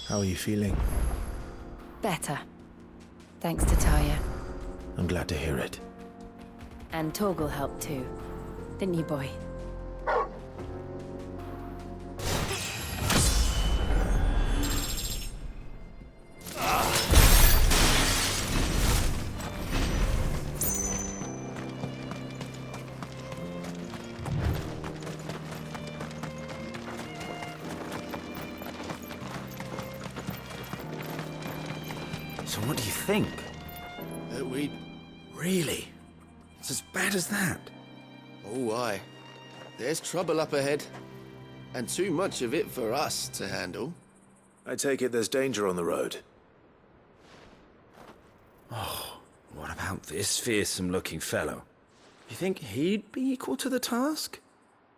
How are you feeling? Better. Thanks to Taya. I'm glad to hear it. And Torgal helped too. Didn't you, boy? So what do you think? That we... Really? It's as bad as that? Oh, aye. There's trouble up ahead. And too much of it for us to handle. I take it there's danger on the road. Oh, what about this fearsome-looking fellow? You think he'd be equal to the task?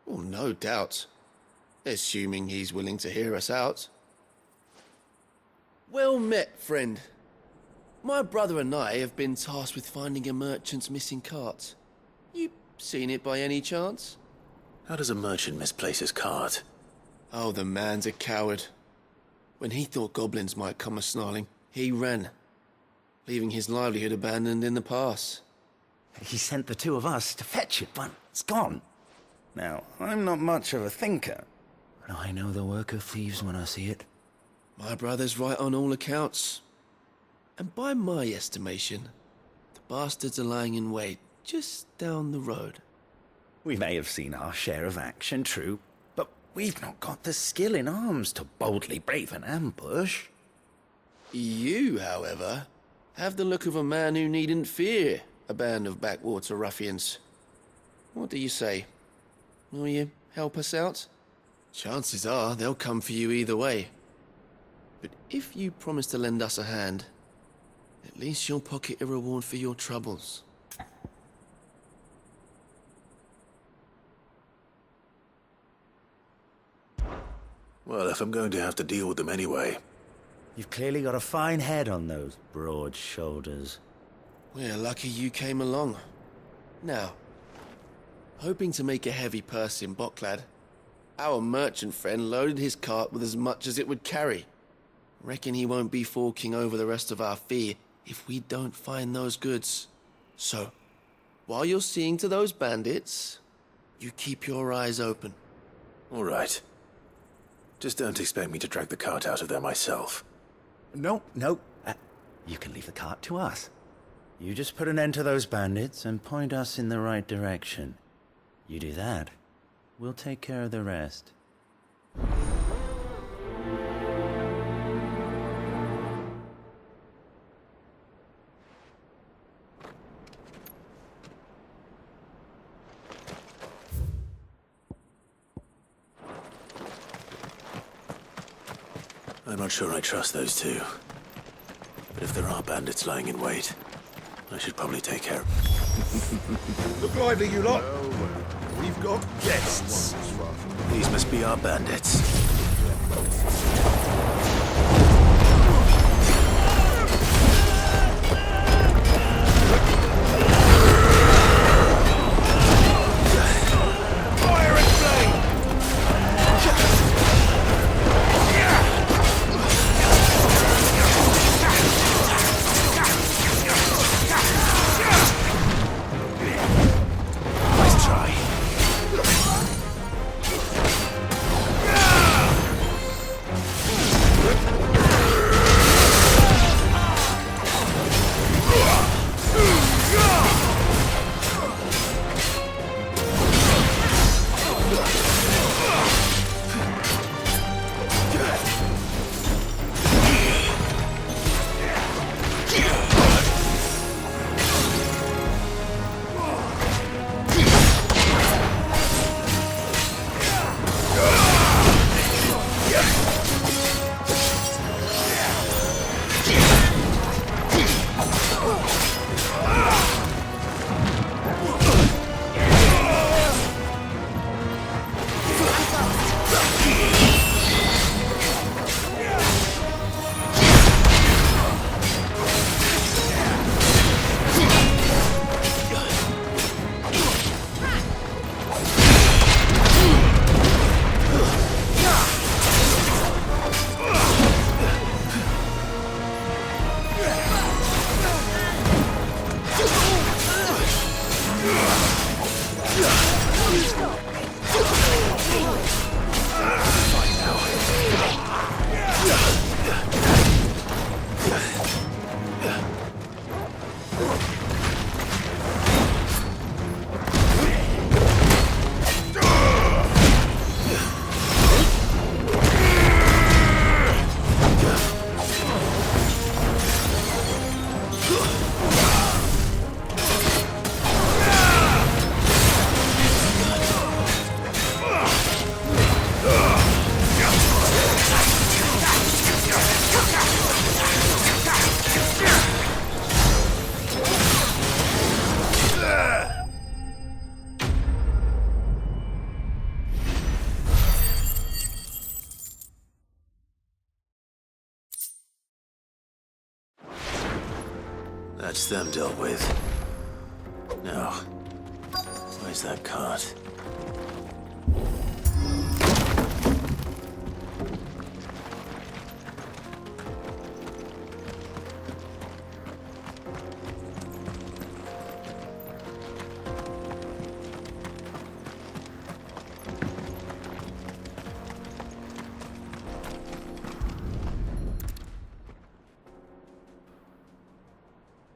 Oh, no doubt. Assuming he's willing to hear us out. Well met, friend. My brother and I have been tasked with finding a merchant's missing cart. You seen it by any chance? How does a merchant misplace his cart? Oh, the man's a coward. When he thought goblins might come a-snarling, he ran, leaving his livelihood abandoned in the pass. He sent the two of us to fetch it, but it's gone. Now, I'm not much of a thinker, but I know the work of thieves when I see it. My brother's right on all accounts. And by my estimation, the bastards are lying in wait just down the road. We may have seen our share of action, true, but we've not got the skill in arms to boldly brave an ambush. You, however, have the look of a man who needn't fear a band of backwater ruffians. What do you say? Will you help us out? Chances are they'll come for you either way. But if you promise to lend us a hand, at least you'll pocket a reward for your troubles. Well, if I'm going to have to deal with them anyway. You've clearly got a fine head on those broad shoulders. We're lucky you came along. Now, hoping to make a heavy purse in Bocklad, our merchant friend loaded his cart with as much as it would carry. Reckon he won't be forking over the rest of our fee if we don't find those goods. So, while you're seeing to those bandits, you keep your eyes open. All right. Just don't expect me to drag the cart out of there myself. No. You can leave the cart to us. You just put an end to those bandits and point us in the right direction. You do that, we'll take care of the rest. I'm not sure I trust those two. But if there are bandits lying in wait, I should probably take care of... Look lively, you lot. We've got guests. These must be our bandits. That's them dealt with. Now, where's that cart?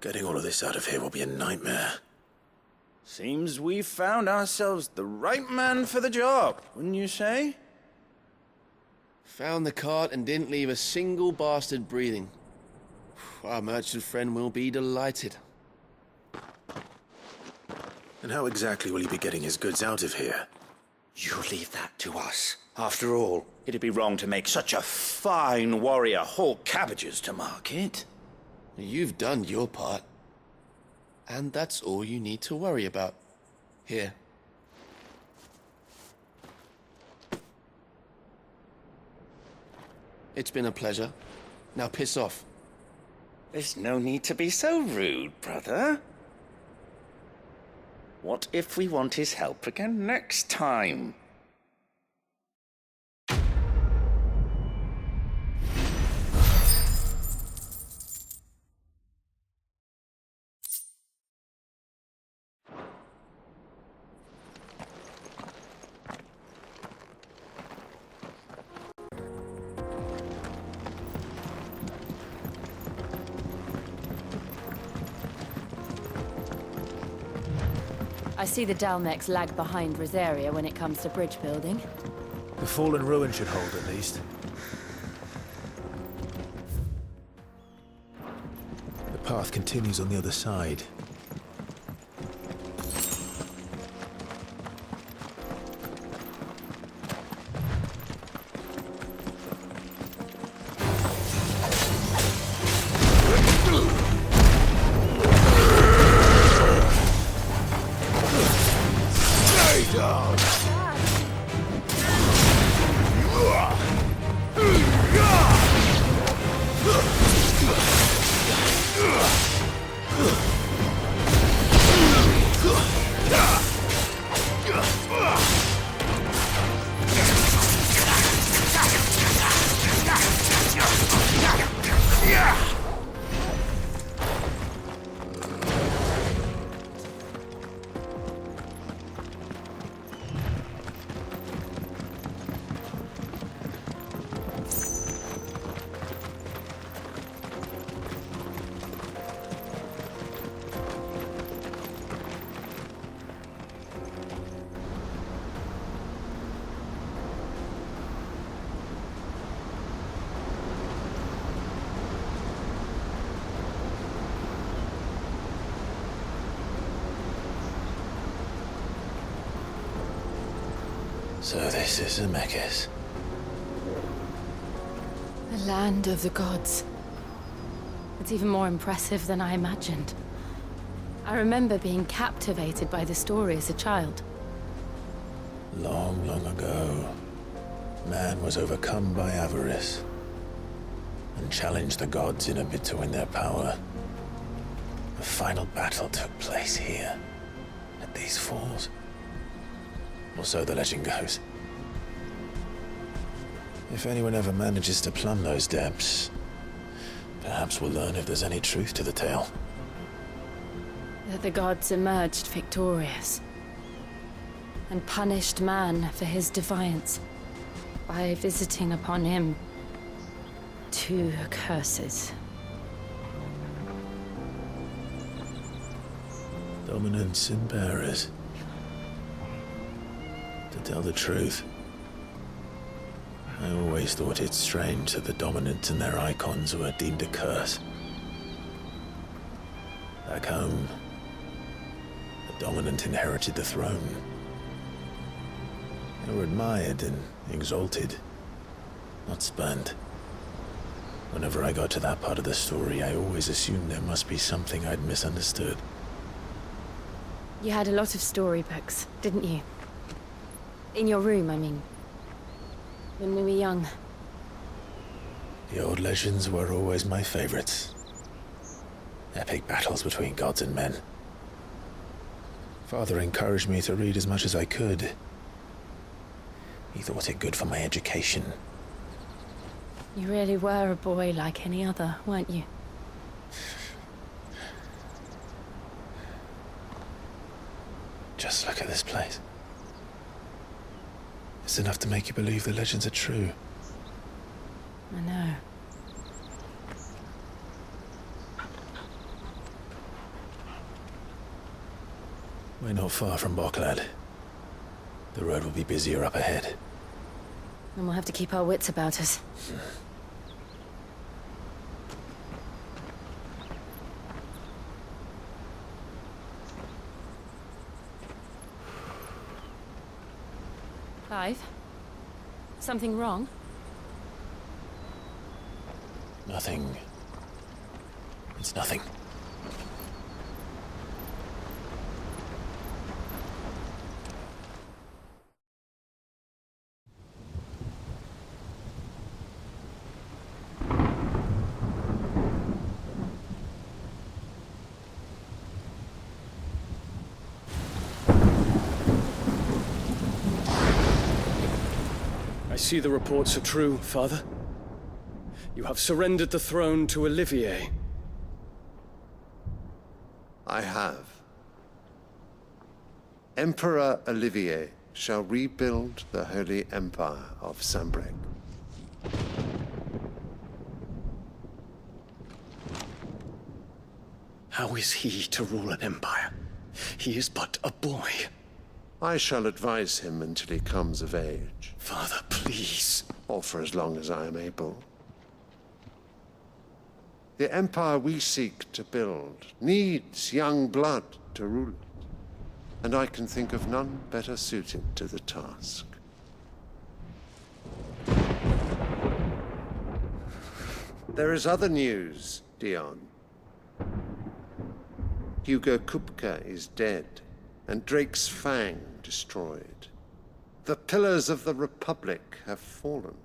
Getting all of this out of here will be a nightmare. Seems we've found ourselves the right man for the job, wouldn't you say? Found the cart and didn't leave a single bastard breathing. Our merchant friend will be delighted. And how exactly will he be getting his goods out of here? You leave that to us. After all, it'd be wrong to make such a fine warrior haul cabbages to market. You've done your part. And that's all you need to worry about. Here. It's been a pleasure. Now piss off. There's no need to be so rude, brother. What if we want his help again next time? I see the Dalmex lag behind Rosaria when it comes to bridge building. The fallen ruin should hold at least. The path continues on the other side. So this is Zemeckis. The land of the gods. It's even more impressive than I imagined. I remember being captivated by the story as a child. Long, long ago, man was overcome by avarice and challenged the gods in a bid to win their power. The final battle took place here, at these falls. Or so the legend goes. If anyone ever manages to plumb those depths, perhaps we'll learn if there's any truth to the tale. That the gods emerged victorious and punished man for his defiance by visiting upon him 2 curses. Dominants and bearers. To tell the truth, I always thought it strange that the dominants and their icons were deemed a curse. Back home, the dominant inherited the throne. They were admired and exalted, not spurned. Whenever I got to that part of the story, I always assumed there must be something I'd misunderstood. You had a lot of storybooks, didn't you? In your room, I mean. When we were young. The old legends were always my favorites. Epic battles between gods and men. Father encouraged me to read as much as I could. He thought it good for my education. You really were a boy like any other, weren't you? Just look at this place. It's enough to make you believe the legends are true. I know. We're not far from Bullock. The road will be busier up ahead. And we'll have to keep our wits about us. Clive? Something wrong? Nothing. It's nothing. I see the reports are true, Father. You have surrendered the throne to Olivier. I have. Emperor Olivier shall rebuild the Holy Empire of Sanbreque. How is he to rule an empire? He is but a boy. I shall advise him until he comes of age, Father, please. or for as long as I am able. The empire we seek to build needs young blood to rule it, and I can think of none better suited to the task. There is other news, Dion. Hugo Kupka is dead, and Drake's Fang destroyed. The pillars of the Republic have fallen.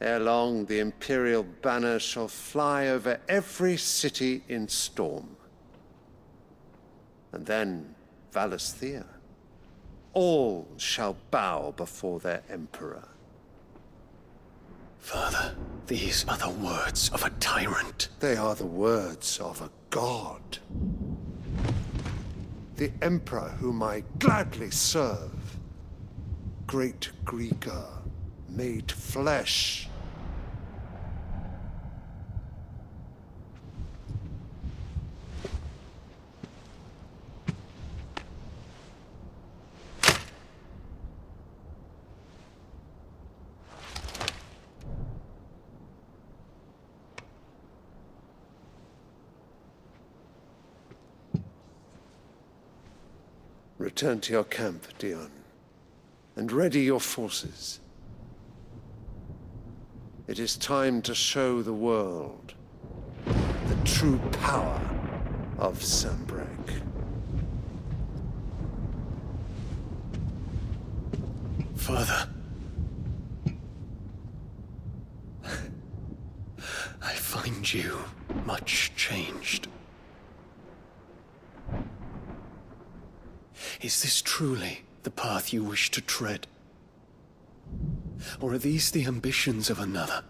Ere long, the Imperial banner shall fly over every city in Storm. And then Valisthea. All shall bow before their Emperor. Father, these are the words of a tyrant. They are the words of a god. The Emperor whom I gladly serve. Great Greeker, made flesh. Return to your camp, Dion, and ready your forces. It is time to show the world the true power of Sanbreque. Father. I find you much changed. Is this truly the path you wish to tread? Or are these the ambitions of another?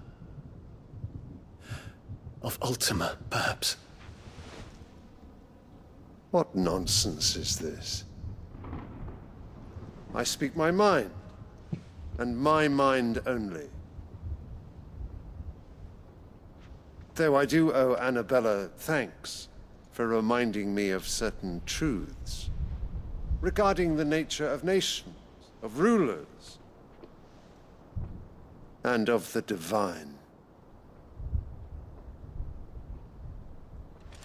Of Ultima, perhaps? What nonsense is this? I speak my mind, and my mind only. Though I do owe Annabella thanks for reminding me of certain truths regarding the nature of nations, of rulers, and of the divine.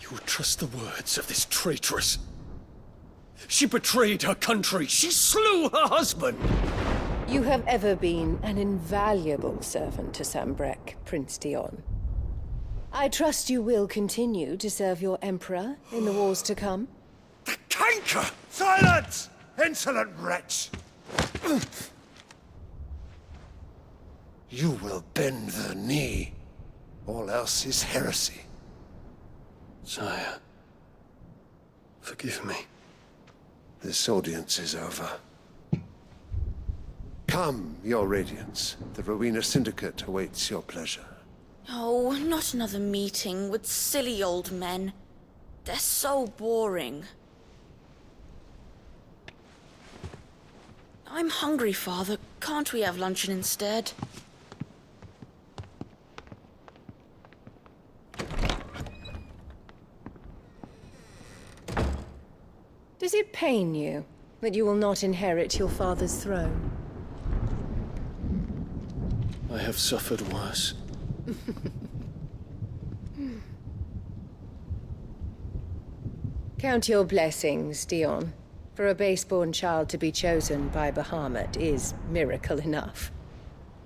You would trust the words of this traitress? She betrayed her country. She slew her husband. You have ever been an invaluable servant to Sanbreque, Prince Dion. I trust you will continue to serve your Emperor in the wars to come. The canker! Silence! Insolent wretch! You will bend the knee, All else is heresy. Sire, forgive me. This audience is over. Come, your Radiance. The Rowena Syndicate awaits your pleasure. Oh, not another meeting with silly old men. They're so boring. I'm hungry, Father. Can't we have luncheon instead? Does it pain you that you will not inherit your father's throne? I have suffered worse. Count your blessings, Dion. For a base-born child to be chosen by Bahamut is miracle enough.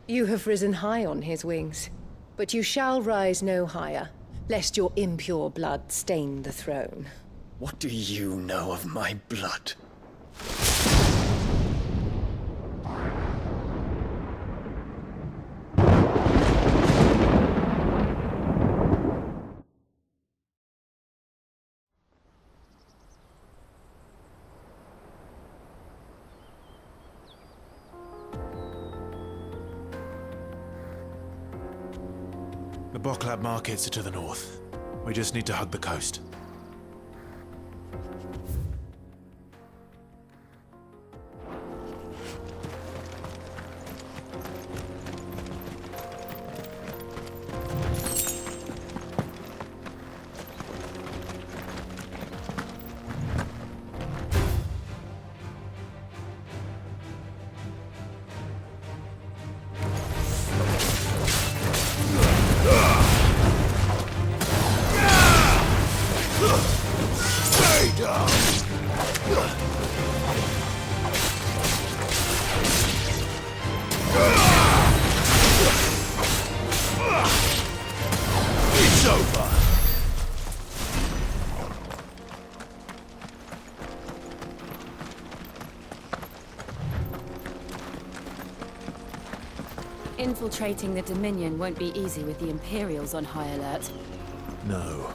You have risen high on his wings, but you shall rise no higher, lest your impure blood stain the throne. What do you know of my blood? The Boklab markets are to the north. We just need to hug the coast. It's over! Infiltrating the Dominion won't be easy with the Imperials on high alert. No.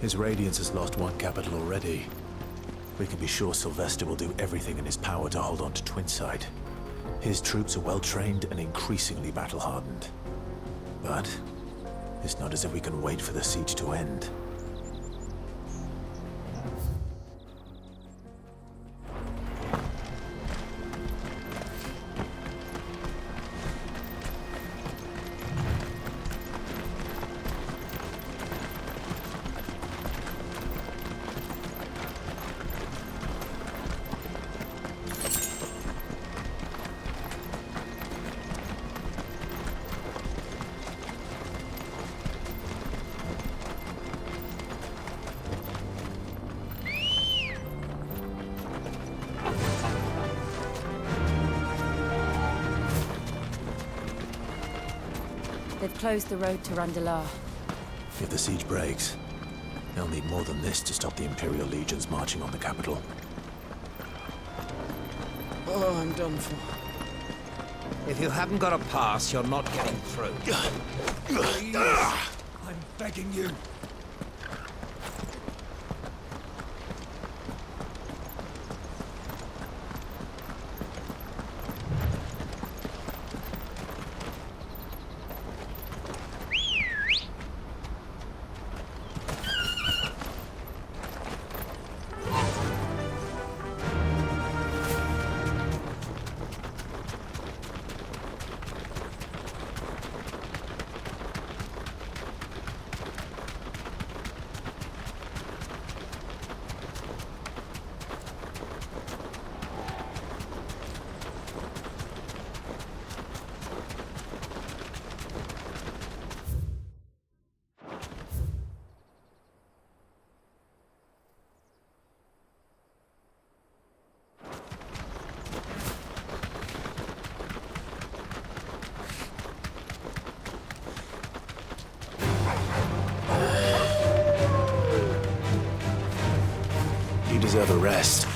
His Radiance has lost one capital already. We can be sure Sylvester will do everything in his power to hold on to Twinside. His troops are well-trained and increasingly battle-hardened. But it's not as if we can wait for the siege to end. They've closed the road to Randalar. If the siege breaks, they'll need more than this to stop the Imperial legions marching on the capital. Oh, I'm done for. If you haven't got a pass, you're not getting through. Please, I'm begging you. You deserve a rest.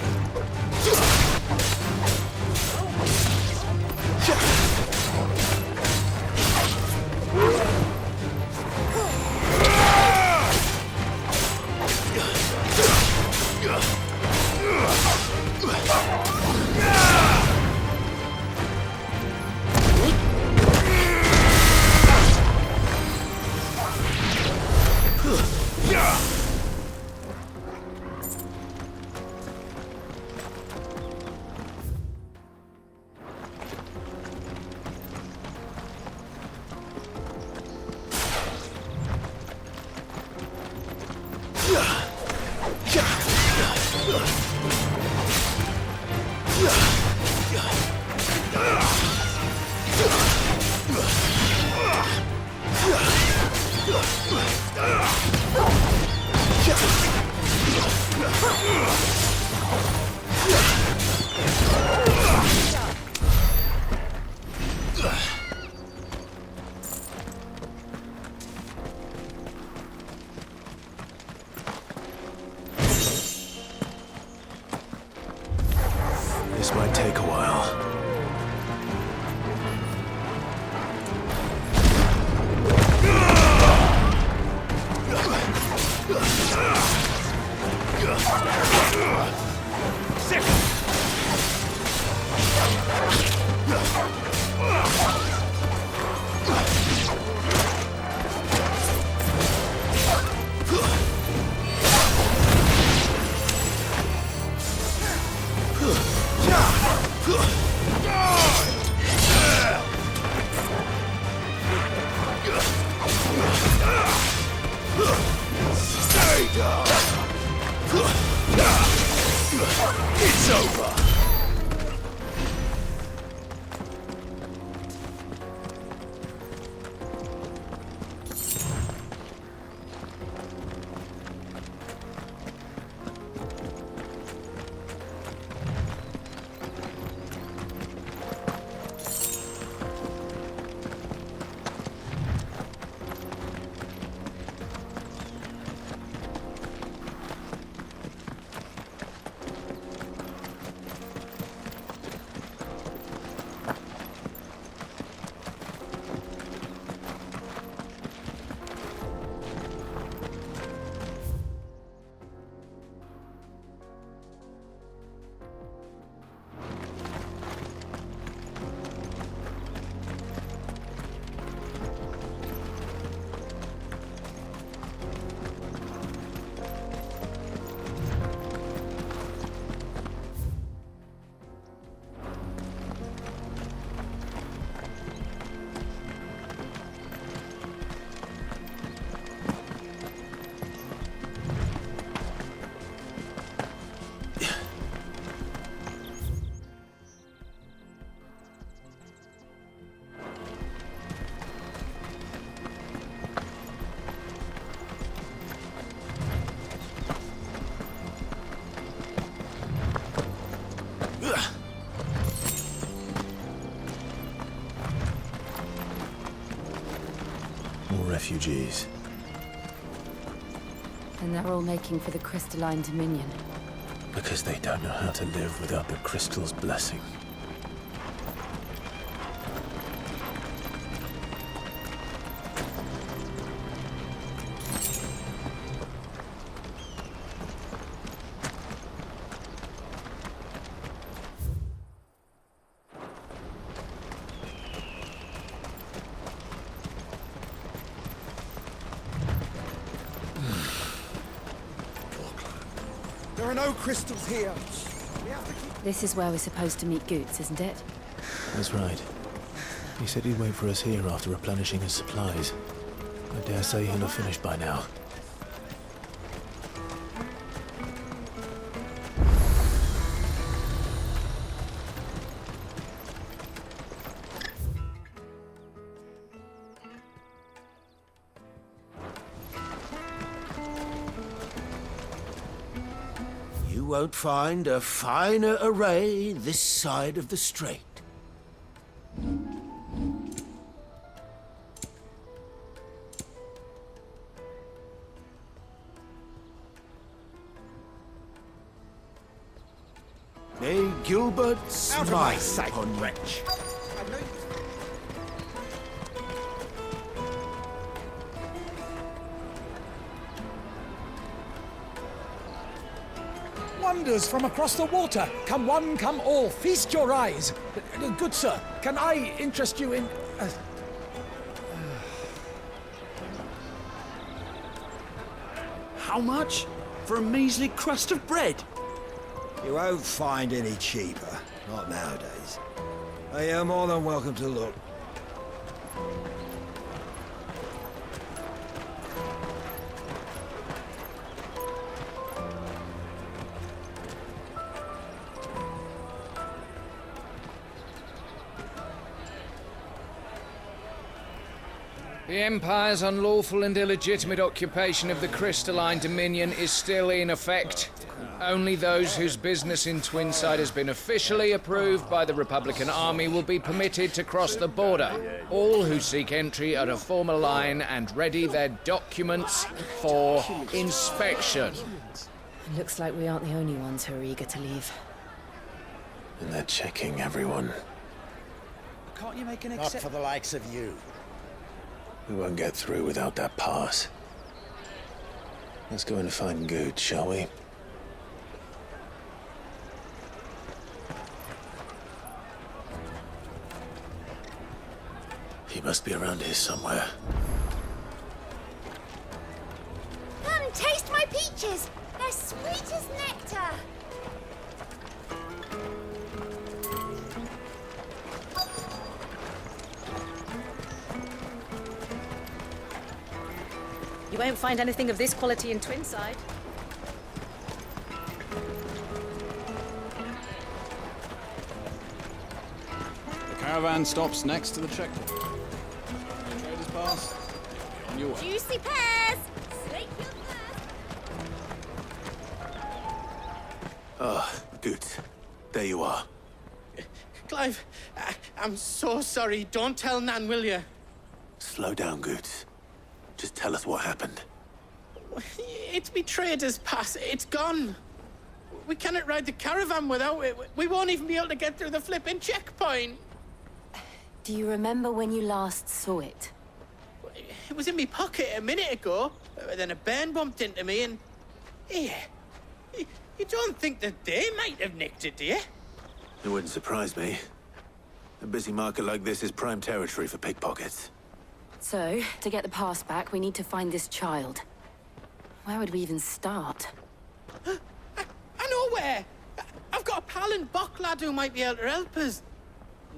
More refugees. And they're all making for the crystalline dominion. Because they don't know how to live without the crystal's blessing. There are no crystals here. We have to keep... This is where we're supposed to meet Goots, isn't it? That's right. He said he'd wait for us here after replenishing his supplies. I dare say he'll have finished by now. You won't find a finer array this side of the strait. May Gilbert Out of my smile sight, upon you. wretch! I know you... Wonders from across the water. Come one, come all. Feast your eyes. Good sir, can I interest you in... How much? For a measly crust of bread? You won't find any cheaper. Not nowadays. But you're more than welcome to look. The Empire's unlawful and illegitimate occupation of the crystalline dominion is still in effect. Only those whose business in Twinside has been officially approved by the Republican Army will be permitted to cross the border. All who seek entry are to form a line and ready their documents for inspection. It looks like we aren't the only ones who are eager to leave. And they're checking everyone. Can't you make an Not for the likes of you. We won't get through without that pass. Let's go and find Good, shall we? He must be around here somewhere. Come, taste my peaches! They're sweet as nectar! You won't find anything of this quality in Twinside. The caravan stops next to the checkpoint. Traders pass. On your way. Juicy pears! Slake your thirst! Ah, Good. There you are. Clive, I'm so sorry. Don't tell Nan, will you? Slow down, Good. Just tell us what happened. It's me trader's pass. It's gone. We cannot ride the caravan without it. We won't even be able to get through the flipping checkpoint. Do you remember when you last saw it? It was in my pocket a minute ago. Then a bairn bumped into me and... Yeah. You don't think that they might have nicked it, do you? It wouldn't surprise me. A busy market like this is prime territory for pickpockets. So, to get the pass back, we need to find this child. Where would we even start? I know where! I've got a pal in Bullock lad who might be able to help us.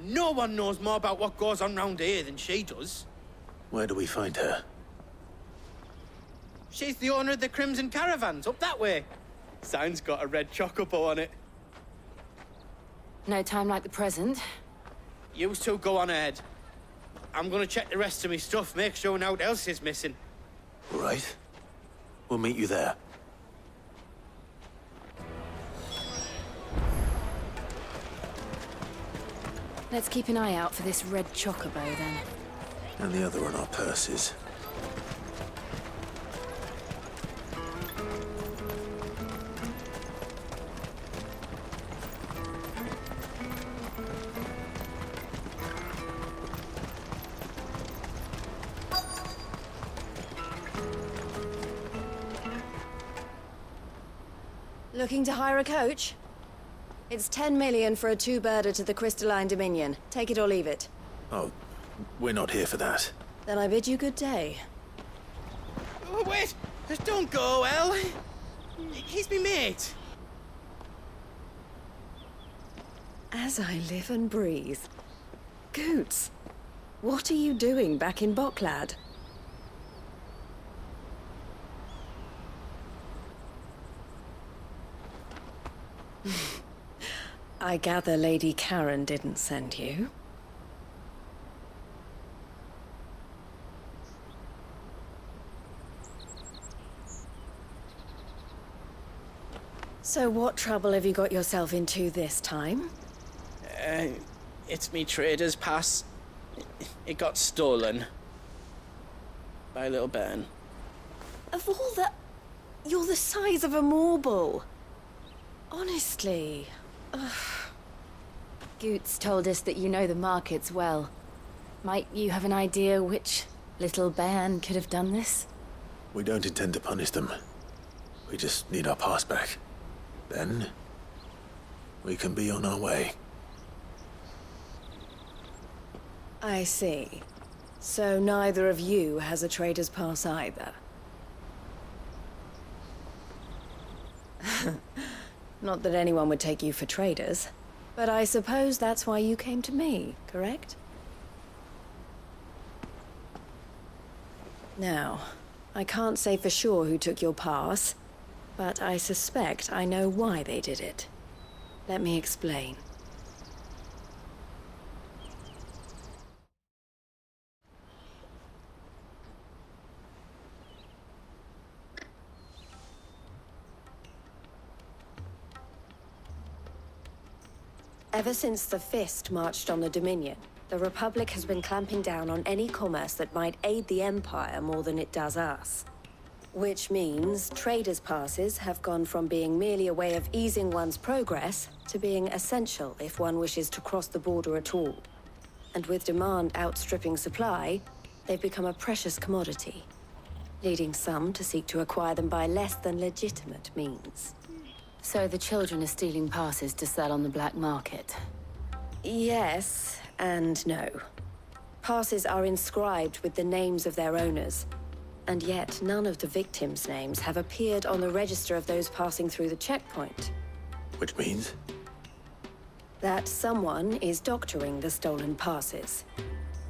No one knows more about what goes on round here than she does. Where do we find her? She's the owner of the Crimson Caravans, up that way. Sign's got a red chocobo on it. No time like the present. You two go on ahead. I'm gonna check the rest of my stuff, make sure naught else is missing. All right. We'll meet you there. Let's keep an eye out for this red chocobo, then. And the other on our purses. Looking to hire a coach? It's 10 million for a two-birder to the Crystalline Dominion. Take it or leave it. Oh, we're not here for that. Then I bid you good day. Oh, wait! Don't go, El! He's me mate. As I live and breathe. Goots, what are you doing back in Bocklad? I gather Lady Karen didn't send you. So what trouble have you got yourself into this time? It's me trader's pass. It got stolen. By a little bairn. Of all the... You're the size of a marble. Honestly. Ugh. Goots told us that you know the markets well. Might you have an idea which little bairn could have done this? We don't intend to punish them. We just need our pass back. Then, we can be on our way. I see. So neither of you has a trader's pass either. Not that anyone would take you for traders, but I suppose that's why you came to me, correct? Now, I can't say for sure who took your pass, but I suspect I know why they did it. Let me explain. Ever since the Fist marched on the Dominion, the Republic has been clamping down on any commerce that might aid the Empire more than it does us. Which means traders' passes have gone from being merely a way of easing one's progress to being essential if one wishes to cross the border at all. And with demand outstripping supply, they've become a precious commodity, leading some to seek to acquire them by less than legitimate means. So the children are stealing passes to sell on the black market? Yes, and no. Passes are inscribed with the names of their owners, and yet none of the victims' names have appeared on the register of those passing through the checkpoint. Which means? That someone is doctoring the stolen passes.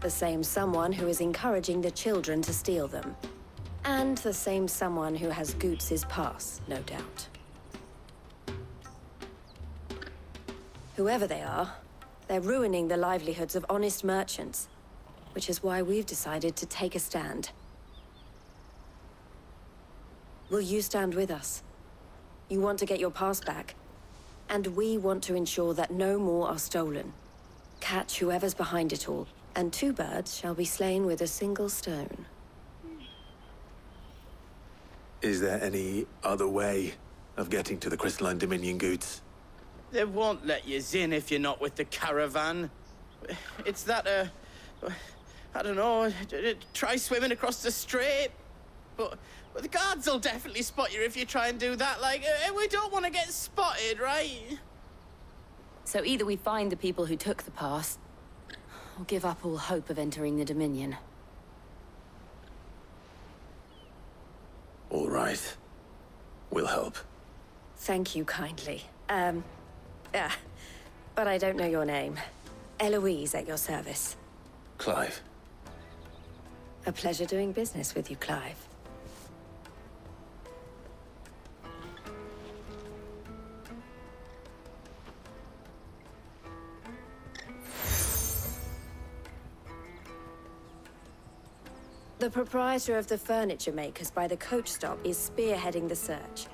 The same someone who is encouraging the children to steal them. And the same someone who has Goots' pass, no doubt. Whoever they are, they're ruining the livelihoods of honest merchants, which is why we've decided to take a stand. Will you stand with us? You want to get your pass back, and we want to ensure that no more are stolen. Catch whoever's behind it all, and two birds shall be slain with a single stone. Is there any other way of getting to the Crystalline Dominion, Goots? They won't let you in if you're not with the caravan. It's that, I don't know, try swimming across the strait. But the guards will definitely spot you if you try and do that. Like, we don't want to get spotted, right? So either we find the people who took the pass, or give up all hope of entering the Dominion. All right. We'll help. Thank you kindly. But I don't know your name. Eloise at your service. Clive. A pleasure doing business with you, Clive. The proprietor of the furniture makers by the coach stop is spearheading the search.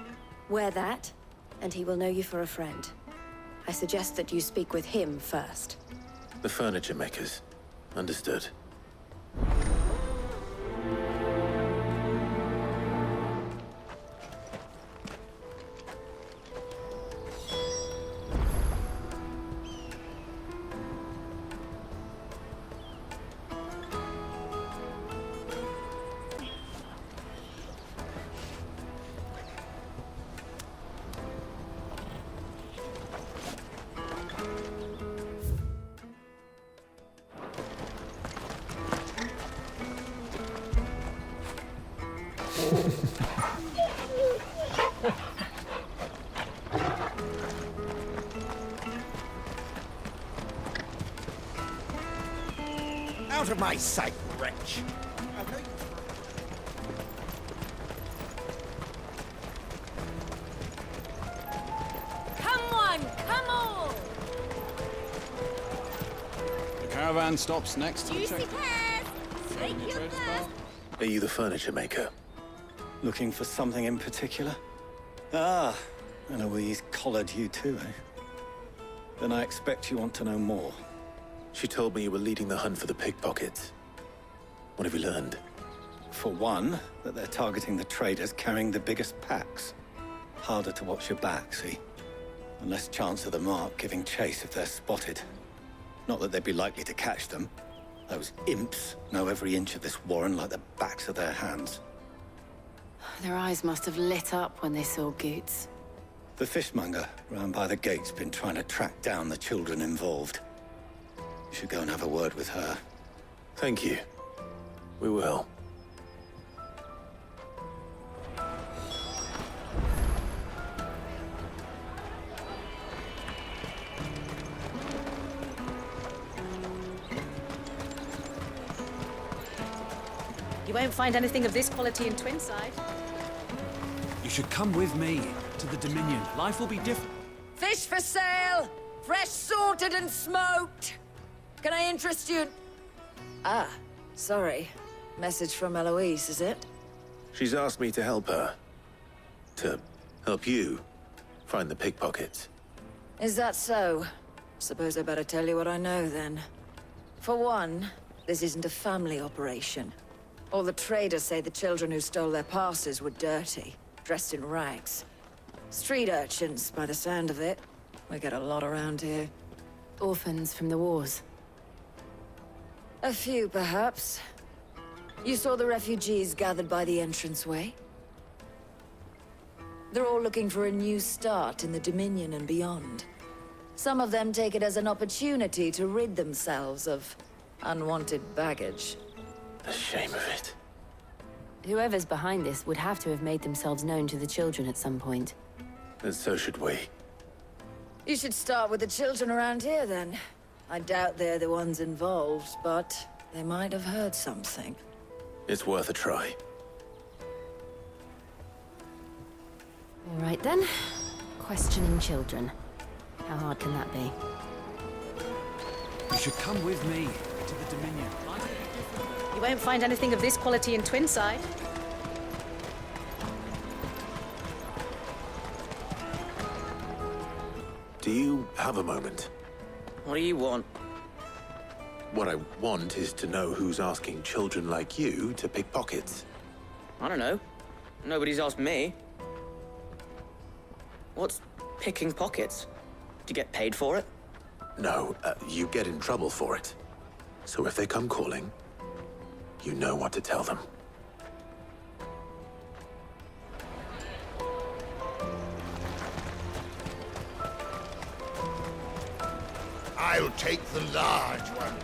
Wear that, and he will know you for a friend. I suggest that you speak with him first. The furniture makers. Understood. Out of my sight, wretch! Come on, come on! The caravan stops next to the Juicy checkpoint. pears! Take your Trader's thirst! bar. Are you the furniture maker? Looking for something in particular? Ah, and Eloise collared you too, eh? Then I expect you want to know more. She told me you were leading the hunt for the pickpockets. What have you learned? For one, that they're targeting the traders carrying the biggest packs. Harder to watch your back, see? And less chance of the mark giving chase if they're spotted. Not that they'd be likely to catch them. Those imps know every inch of this warren like the backs of their hands. Their eyes must have lit up when they saw Goots. The fishmonger round by the gate's been trying to track down the children involved. You should go and have a word with her. Thank you. We will. You won't find anything of this quality in Twinside. You should come with me to the Dominion. Life will be different. Fish for sale! Fresh sorted and smoked! Can I interest you? Ah, sorry. Message from Eloise, is it? She's asked me to help her. To help you find the pickpockets. Is that so? Suppose I better tell you what I know, then. For one, this isn't a family operation. All the traders say the children who stole their passes were dirty, dressed in rags. Street urchins, by the sound of it. We get a lot around here. Orphans from the wars. A few, perhaps. You saw the refugees gathered by the entranceway? They're all looking for a new start in the Dominion and beyond. Some of them take it as an opportunity to rid themselves of unwanted baggage. The shame of it. Whoever's behind this would have to have made themselves known to the children at some point. And so should we. You should start with the children around here, then. I doubt they're the ones involved, but they might have heard something. It's worth a try. All right, then. Questioning children. How hard can that be? You should come with me to the Dominion. You won't find anything of this quality in Twinside. Do you have a moment? What do you want? What I want is to know who's asking children like you to pick pockets. I don't know. Nobody's asked me. What's picking pockets? Do you get paid for it? No, you get in trouble for it. So if they come calling, you know what to tell them. I'll take the large one.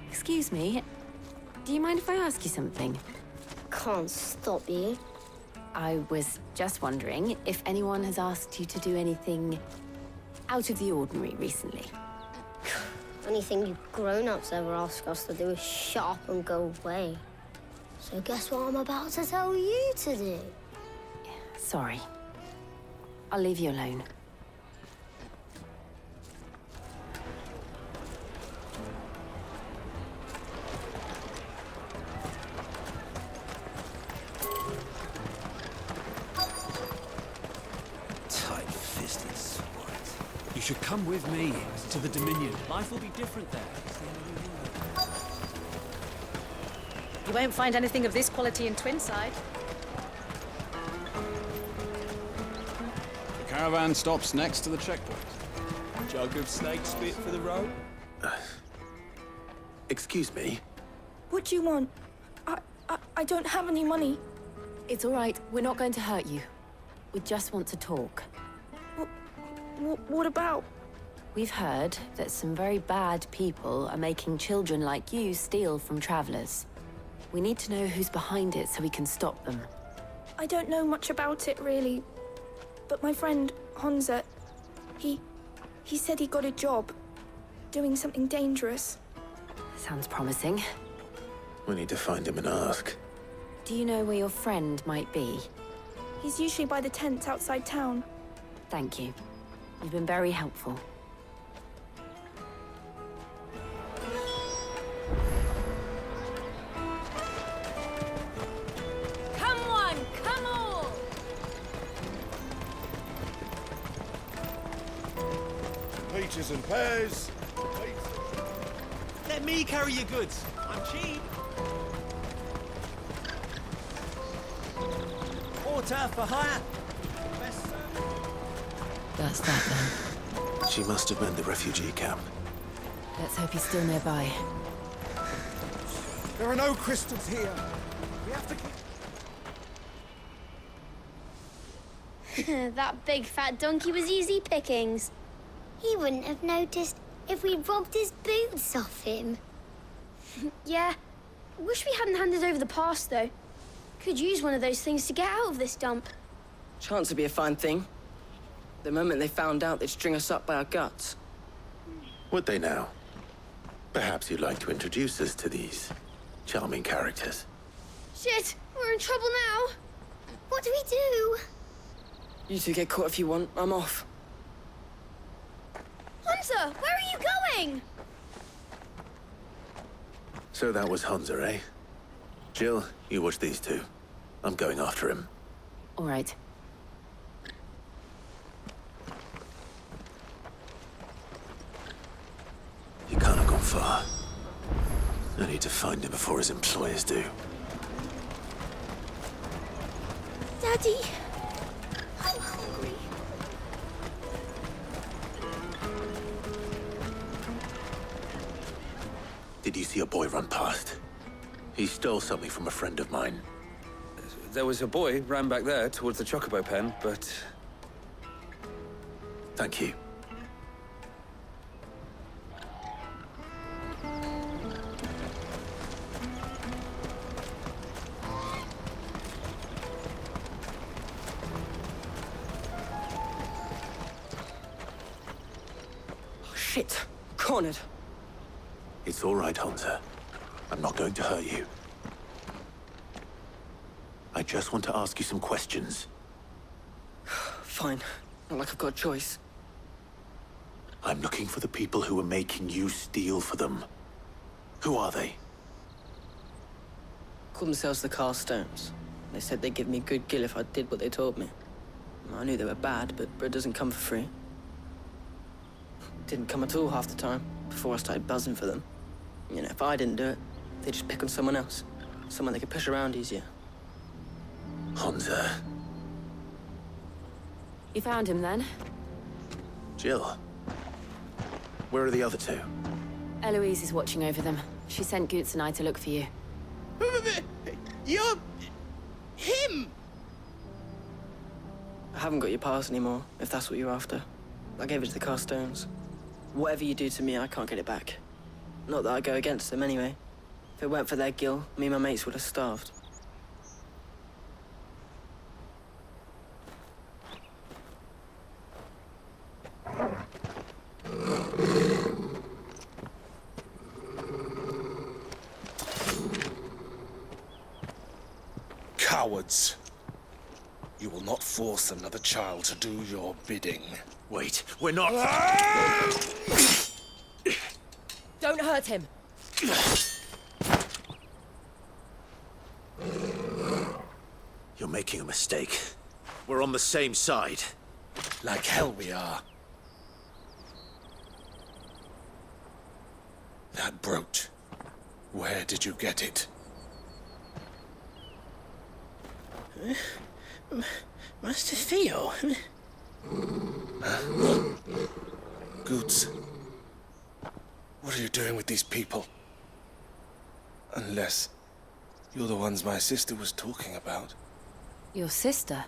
Excuse me. Do you mind if I ask you something? Can't stop you. I was just wondering if anyone has asked you to do anything out of the ordinary recently. Anything you grown-ups ever ask us to do is shut up and go away. So guess what I'm about to tell you to do? Sorry. I'll leave you alone. Tight-fisted swat. You should come with me to the Dominion. Life will be different there. You won't find anything of this quality in Twinside. The caravan stops next to the checkpoint. Jug of snake spit for the road? Excuse me? What do you want? I don't have any money. It's all right. We're not going to hurt you. We just want to talk. What about? We've heard that some very bad people are making children like you steal from travelers. We need to know who's behind it so we can stop them. I don't know much about it, really. But my friend, Honza, he said he got a job. Doing something dangerous. Sounds promising. We need to find him and ask. Do you know where your friend might be? He's usually by the tents outside town. Thank you. You've been very helpful. Come on, come on! Peaches and pears. Let me carry your goods. I'm cheap. Water for hire. That's that then. She must have meant the refugee camp. Let's hope he's still nearby. There are no crystals here. We have to... That big fat donkey was easy pickings. He wouldn't have noticed if we'd robbed his boots off him. Yeah. Wish we hadn't handed over the pass, though. Could use one of those things to get out of this dump. Chance would be a fine thing. The moment they found out, they'd string us up by our guts. Would they now? Perhaps you'd like to introduce us to these charming characters. Shit, we're in trouble now. What do we do? You two get caught if you want. I'm off. Hunter, where are you going? So that was Hunter, eh? Jill, you watch these two. I'm going after him. All right. He can't have gone far. I need to find him before his employers do. Daddy, I'm hungry. Did you see a boy run past? He stole something from a friend of mine. There was a boy ran back there towards the Chocobo pen, but... Thank you. Shit. Cornered. It's all right, Hunter. I'm not going to hurt you. I just want to ask you some questions. Fine. Not like I've got a choice. I'm looking for the people who are making you steal for them. Who are they? Called themselves the Carstones. They said they'd give me good gill if I did what they told me. I knew they were bad, but bread doesn't come for free. Didn't come at all half the time, before I started buzzing for them. You know, if I didn't do it, they'd just pick on someone else. Someone they could push around easier. Hunter. You found him then? Jill. Where are the other two? Eloise is watching over them. She sent Goots and I to look for you. You're... him! I haven't got your pass anymore, if that's what you're after. I gave it to the Carstones. Whatever you do to me, I can't get it back. Not that I go against them anyway. If it weren't for their gill, me and my mates would have starved. Cowards. You will not force another child to do your bidding. Wait, we're not... Don't hurt him. You're making a mistake. We're on the same side. Like hell we are. That brooch. Where did you get it? Master Theo? Goots. What are you doing with these people? Unless you're the ones my sister was talking about. Your sister?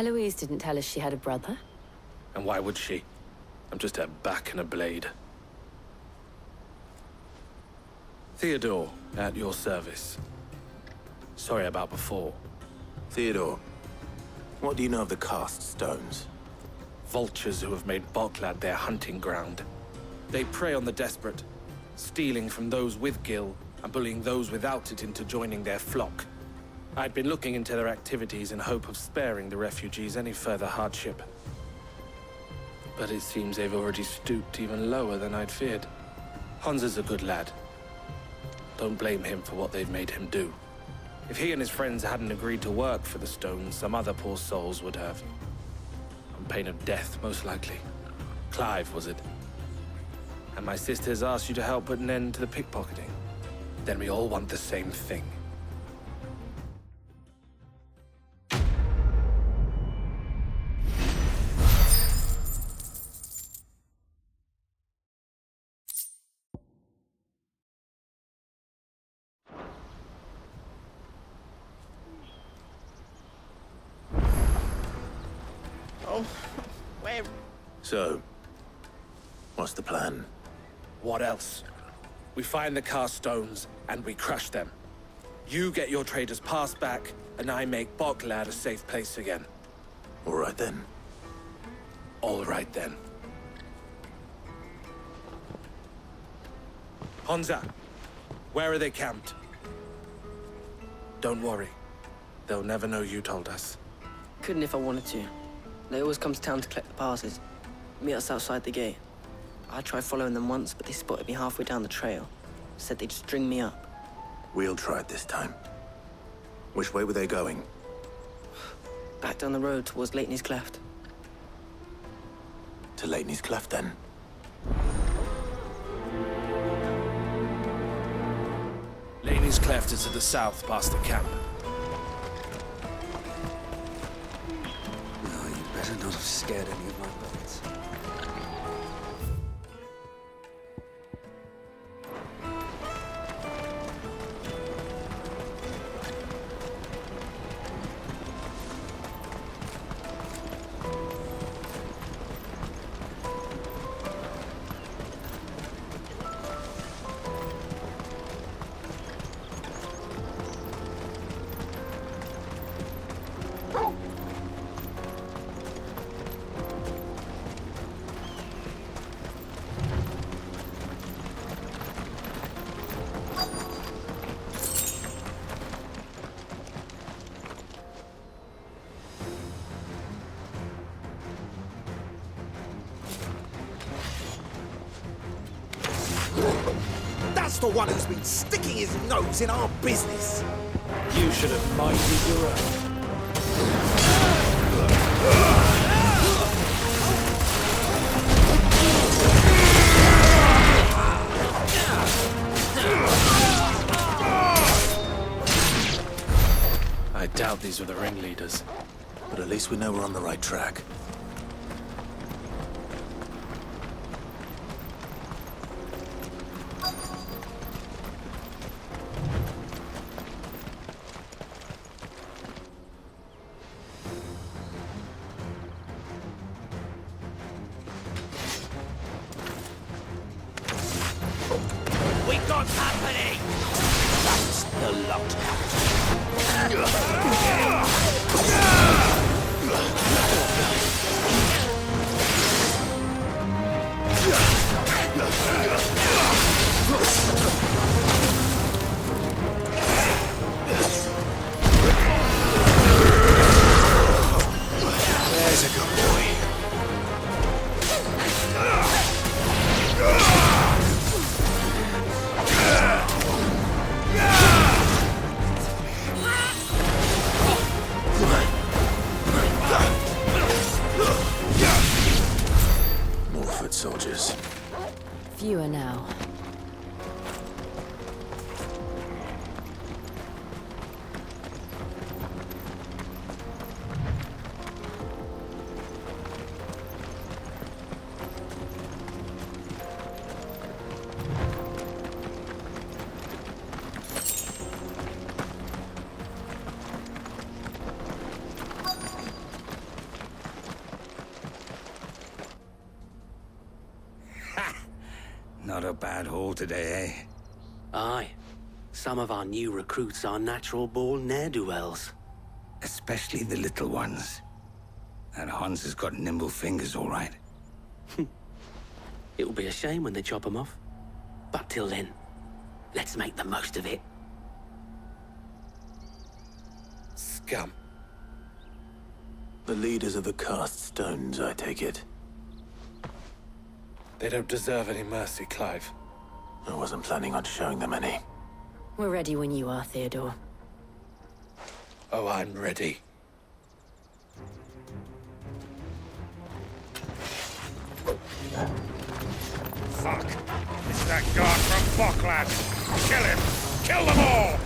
Eloise didn't tell us she had a brother. And why would she? I'm just her back and a blade. Theodore, at your service. Sorry about before. Theodore, what do you know of the cast stones? Vultures who have made Bullock their hunting ground. They prey on the desperate, stealing from those with gil and bullying those without it into joining their flock. I'd been looking into their activities in hope of sparing the refugees any further hardship. But it seems they've already stooped even lower than I'd feared. Hans is a good lad. Don't blame him for what they've made him do. If he and his friends hadn't agreed to work for the stones, some other poor souls would have. On pain of death, most likely. Clive, was it? And my sisters asked you to help put an end to the pickpocketing. Then we all want the same thing. Oh, where? So, what's the plan? What else? We find the cast stones, and we crush them. You get your traders pass back, and I make Bullock a safe place again. All right then. All right then. Honza, where are they camped? Don't worry. They'll never know you told us. Couldn't if I wanted to. They always come to town to collect the passes. Meet us outside the gate. I tried following them once, but they spotted me halfway down the trail. Said they'd string me up. We'll try it this time. Which way were they going? Back down the road towards Leighton's Cleft. To Leighton's Cleft, then? Leighton's Cleft is to the south, past the camp. No, you better not have scared any of my bullets. That's the one who's been sticking his nose in our business. You should have minded your own. I doubt these were the ringleaders. But at least we know we're on the right track. We got company! That's the lot. There's a good boy. More foot soldiers. Fewer now. Not a bad haul today, eh? Aye. Some of our new recruits are natural-born ne'er-do-wells. Especially the little ones. That Hans has got nimble fingers, all right. It'll be a shame when they chop them off. But till then, let's make the most of it. Scum. The leaders of the cast stones, I take it. They don't deserve any mercy, Clive. I wasn't planning on showing them any. We're ready when you are, Theodore. Oh, I'm ready. Fuck! It's that guard from Bullock. Kill him! Kill them all!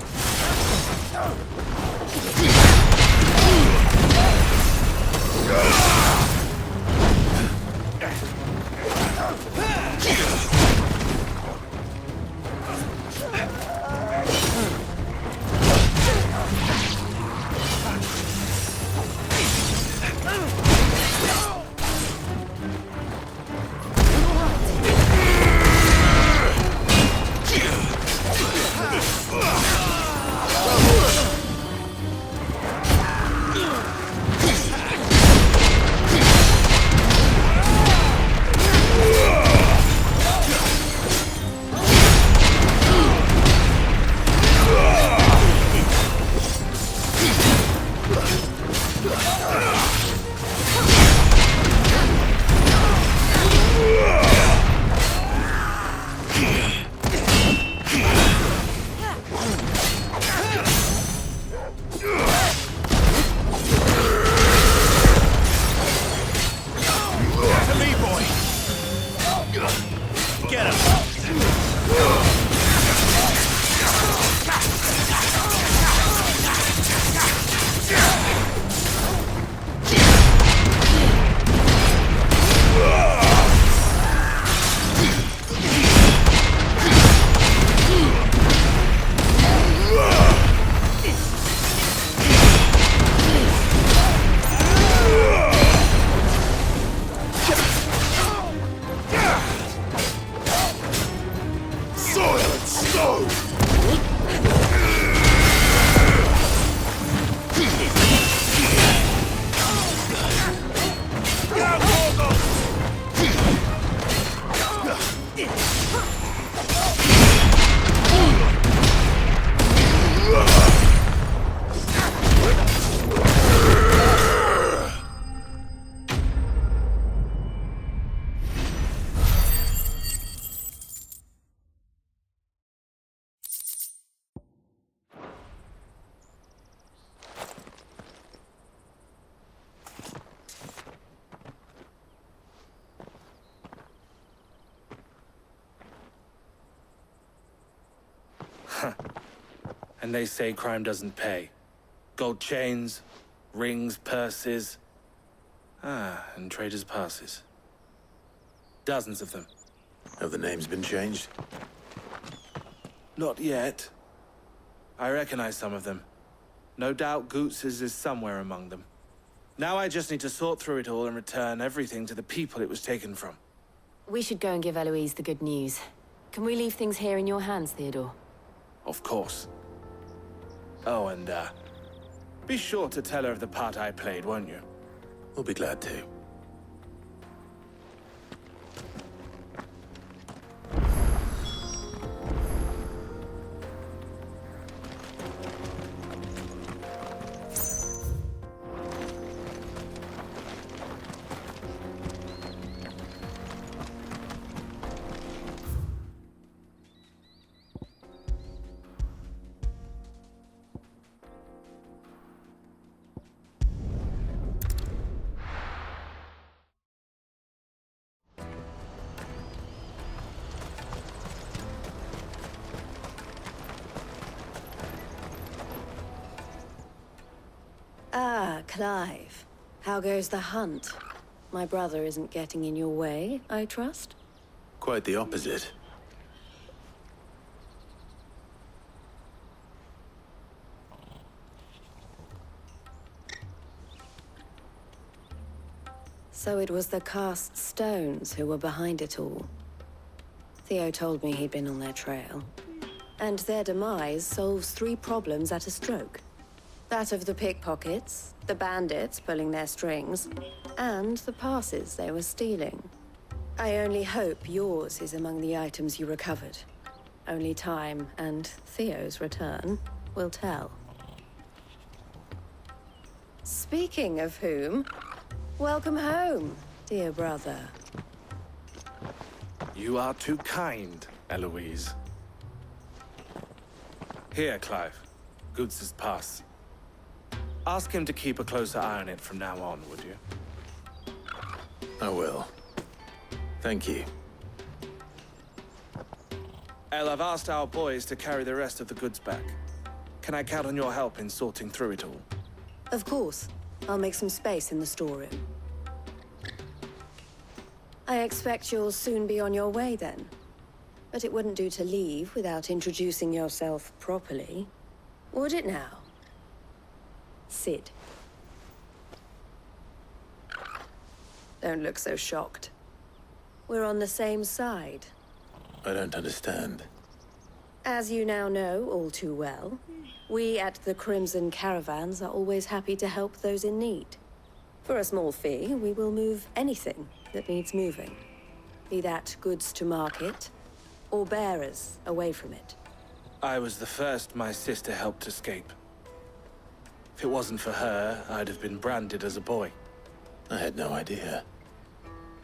And they say crime doesn't pay. Gold chains, rings, purses. And traders' passes. Dozens of them. Have the names been changed? Not yet. I recognize some of them. No doubt Goots's is somewhere among them. Now I just need to sort through it all and return everything to the people it was taken from. We should go and give Eloise the good news. Can we leave things here in your hands, Theodore? Of course. Oh, and, be sure to tell her of the part I played, won't you? We'll be glad to. Ah, Clive. How goes the hunt? My brother isn't getting in your way, I trust? Quite the opposite. So it was the cast stones who were behind it all. Theo told me he'd been on their trail. And their demise solves 3 problems at a stroke. That of the pickpockets, the bandits pulling their strings, and the passes they were stealing. I only hope yours is among the items you recovered. Only time and Theo's return will tell. Speaking of whom, welcome home, dear brother. You are too kind, Eloise. Here, Clive. Goods' pass. Ask him to keep a closer eye on it from now on, would you? I will. Thank you. El, I've asked our boys to carry the rest of the goods back. Can I count on your help in sorting through it all? Of course. I'll make some space in the storeroom. I expect you'll soon be on your way then. But it wouldn't do to leave without introducing yourself properly. Would it now? Sid. Don't look so shocked. We're on the same side. I don't understand. As you now know all too well, we at the Crimson Caravans are always happy to help those in need. For a small fee, we will move anything that needs moving. Be that goods to market, or bearers away from it. I was the first my sister helped escape. If it wasn't for her, I'd have been branded as a boy. I had no idea.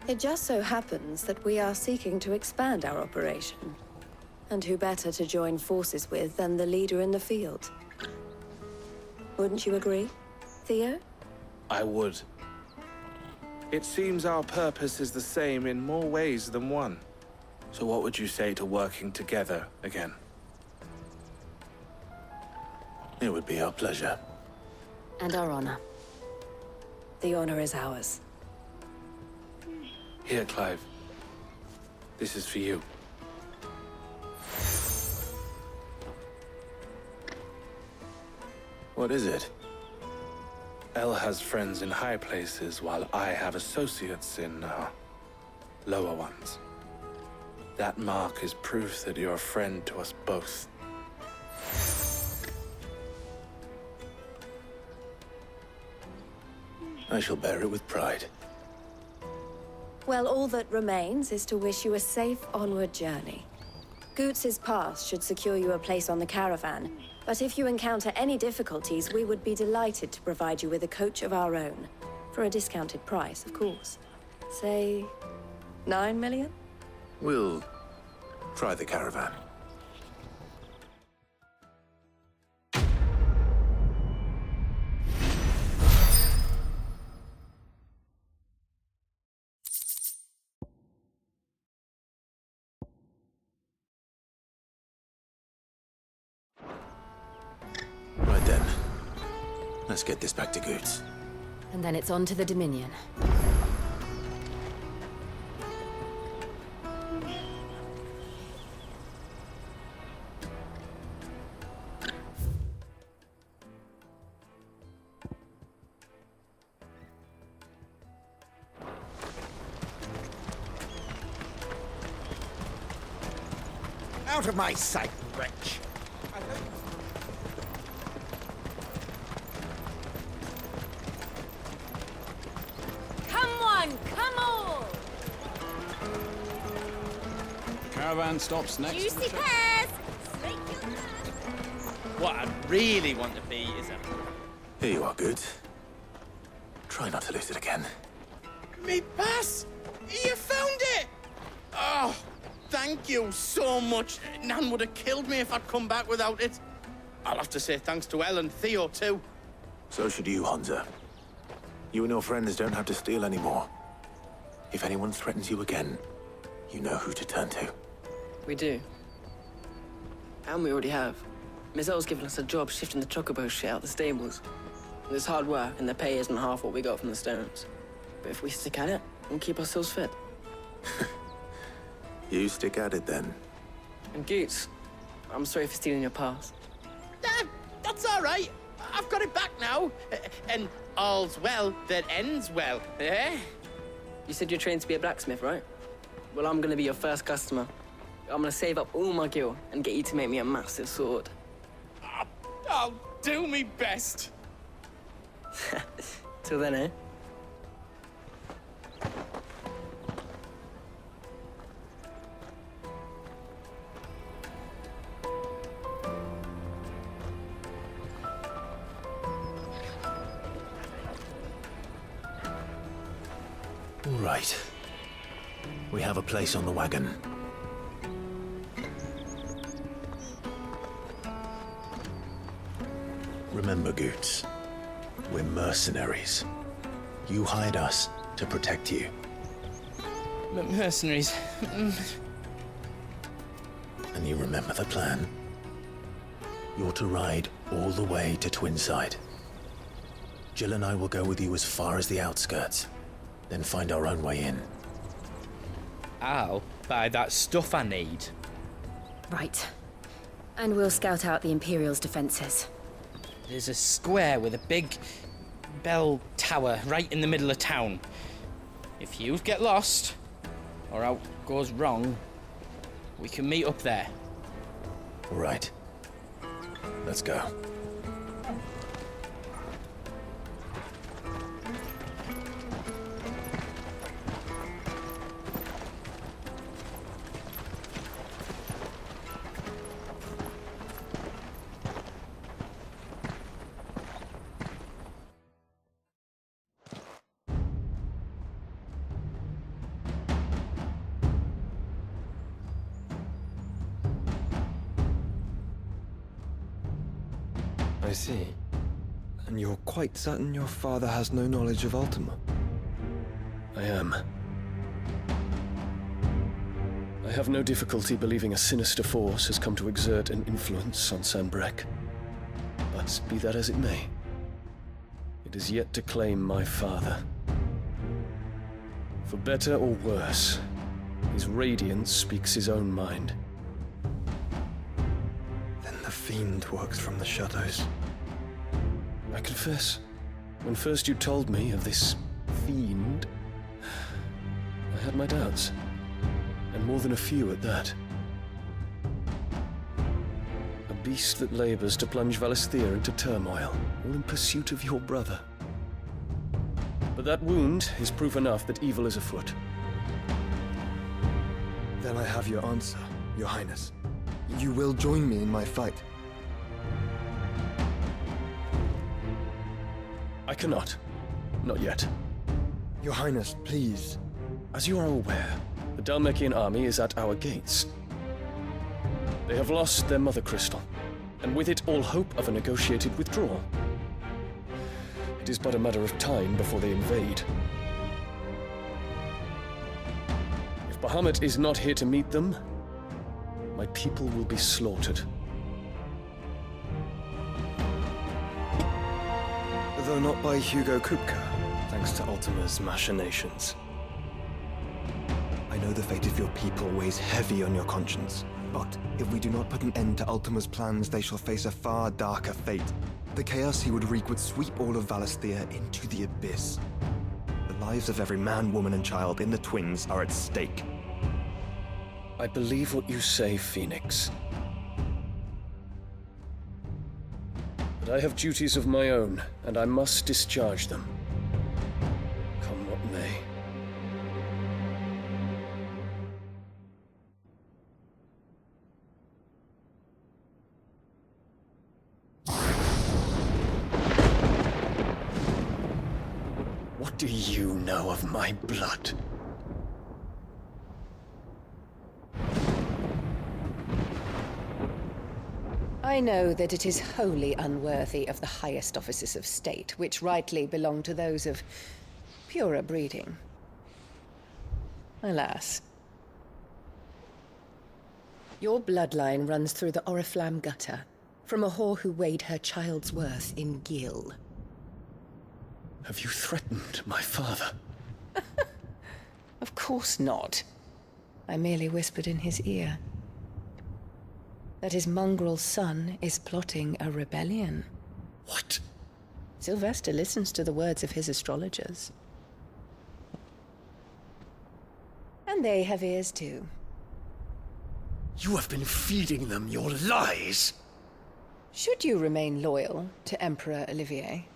It just so happens that we are seeking to expand our operation. And who better to join forces with than the leader in the field? Wouldn't you agree, Theo? I would. It seems our purpose is the same in more ways than one. So what would you say to working together again? It would be our pleasure. And our honor. The honor is ours. Here, Clive. This is for you. What is it? El has friends in high places, while I have associates in, lower ones. That mark is proof that you're a friend to us both. I shall bear it with pride. Well, all that remains is to wish you a safe onward journey. Goots' pass should secure you a place on the caravan, but if you encounter any difficulties, we would be delighted to provide you with a coach of our own. For a discounted price, of course. Say, 9 million? We'll try the caravan. Right then. Let's get this back to Goots. And then it's on to the Dominion. Out of my sight, wretch! Come on, come on! The caravan stops next to the Juicy checkpoint. pears! What I really want to be is a... Here you are, Goots. Try not to lose it again. Me pass! You found it! Oh, thank you so much. Nan would have killed me if I'd come back without it. I'll have to say thanks to Elle and Theo, too. So should you, Honza. You and your friends don't have to steal anymore. If anyone threatens you again, you know who to turn to. We do. And we already have. Miss Elle's given us a job shifting the chocobo shit out the stables. It's hard work, and the pay isn't half what we got from the Stones. But if we stick at it, we'll keep ourselves fit. You stick at it, then. And Goots, I'm sorry for stealing your pass. That's all right. I've got it back now. And all's well that ends well, eh? You said you're trained to be a blacksmith, right? Well, I'm gonna be your first customer. I'm gonna save up all my gil and get you to make me a massive sword. I'll do me best. Till then, eh? All right. We have a place on the wagon. Remember, Goots, we're mercenaries. You hired us to protect you. Mercenaries. And you remember the plan? You're to ride all the way to Twinside. Jill and I will go with you as far as the outskirts, then find our own way in. I'll buy that stuff I need. Right. And we'll scout out the Imperial's defenses. There's a square with a big bell tower right in the middle of town. If you get lost, or out goes wrong, we can meet up there. All right. Let's go. I see. And you're quite certain your father has no knowledge of Ultima? I am. I have no difficulty believing a sinister force has come to exert an influence on Sanbreque. But be that as it may, it is yet to claim my father. For better or worse, his radiance speaks his own mind. Then the fiend works from the shadows. I confess, when first you told me of this fiend, I had my doubts. And more than a few at that. A beast that labors to plunge Valisthea into turmoil, all in pursuit of your brother. But that wound is proof enough that evil is afoot. Then I have your answer, Your Highness. You will join me in my fight. I cannot. Not yet. Your Highness, please. As you are aware, the Dhalmekian army is at our gates. They have lost their mother crystal, and with it all hope of a negotiated withdrawal. It is but a matter of time before they invade. If Bahamut is not here to meet them, my people will be slaughtered. Though not by Hugo Kupka, thanks to Ultima's machinations. I know the fate of your people weighs heavy on your conscience, but if we do not put an end to Ultima's plans, they shall face a far darker fate. The chaos he would wreak would sweep all of Valisthea into the abyss. The lives of every man, woman, and child in the Twins are at stake. I believe what you say, Phoenix. But I have duties of my own, and I must discharge them. Come what may. What do you know of my blood? I know that it is wholly unworthy of the highest offices of state, which rightly belong to those of purer breeding. Alas. Your bloodline runs through the Oriflamme gutter, from a whore who weighed her child's worth in gil. Have you threatened my father? Of course not. I merely whispered in his ear that his mongrel son is plotting a rebellion. What? Sylvester listens to the words of his astrologers. And they have ears too. You have been feeding them your lies! Should you remain loyal to Emperor Olivier,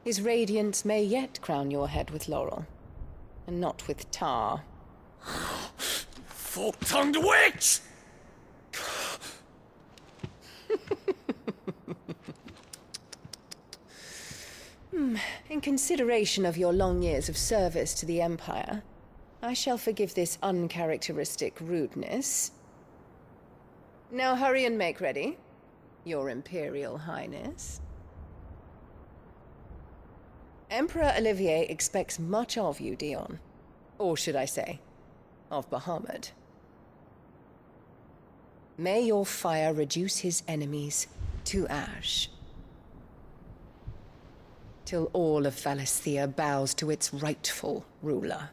his radiance may yet crown your head with laurel, and not with tar. Fork-tongued witch! In consideration of your long years of service to the Empire, I shall forgive this uncharacteristic rudeness. Now hurry and make ready, Your Imperial Highness. Emperor Olivier expects much of you, Dion. Or should I say, of Bahamut. May your fire reduce his enemies to ash, till all of Valisthea bows to its rightful ruler.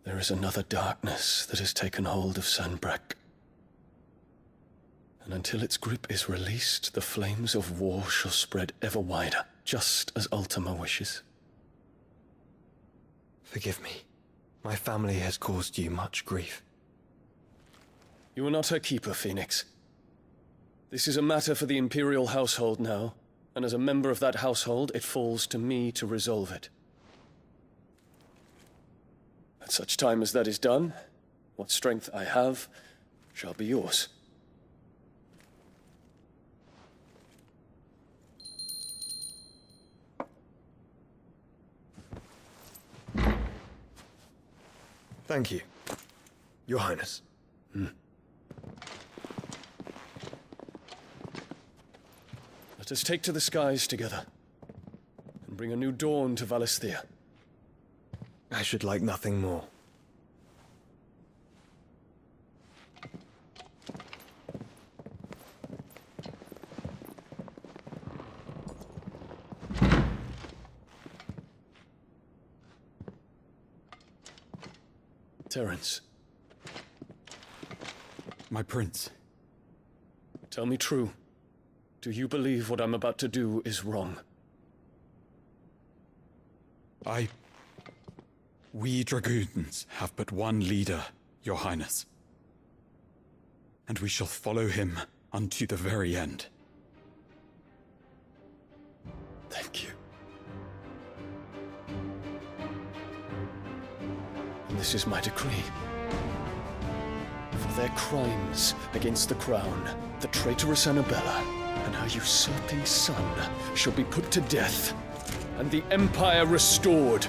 There is another darkness that has taken hold of Sanbreque. And until its grip is released, the flames of war shall spread ever wider, just as Ultima wishes. Forgive me. My family has caused you much grief. You are not her keeper, Phoenix. This is a matter for the Imperial household now, and as a member of that household, it falls to me to resolve it. At such time as that is done, what strength I have shall be yours. Thank you, Your Highness. Let us take to the skies together, and bring a new dawn to Valisthea. I should like nothing more. Terence. My prince. Tell me true. Do you believe what I'm about to do is wrong? We dragoons have but one leader, Your Highness. And we shall follow him unto the very end. Thank you. And this is my decree. For their crimes against the crown, the traitorous Annabella and her usurping son shall be put to death, and the Empire restored.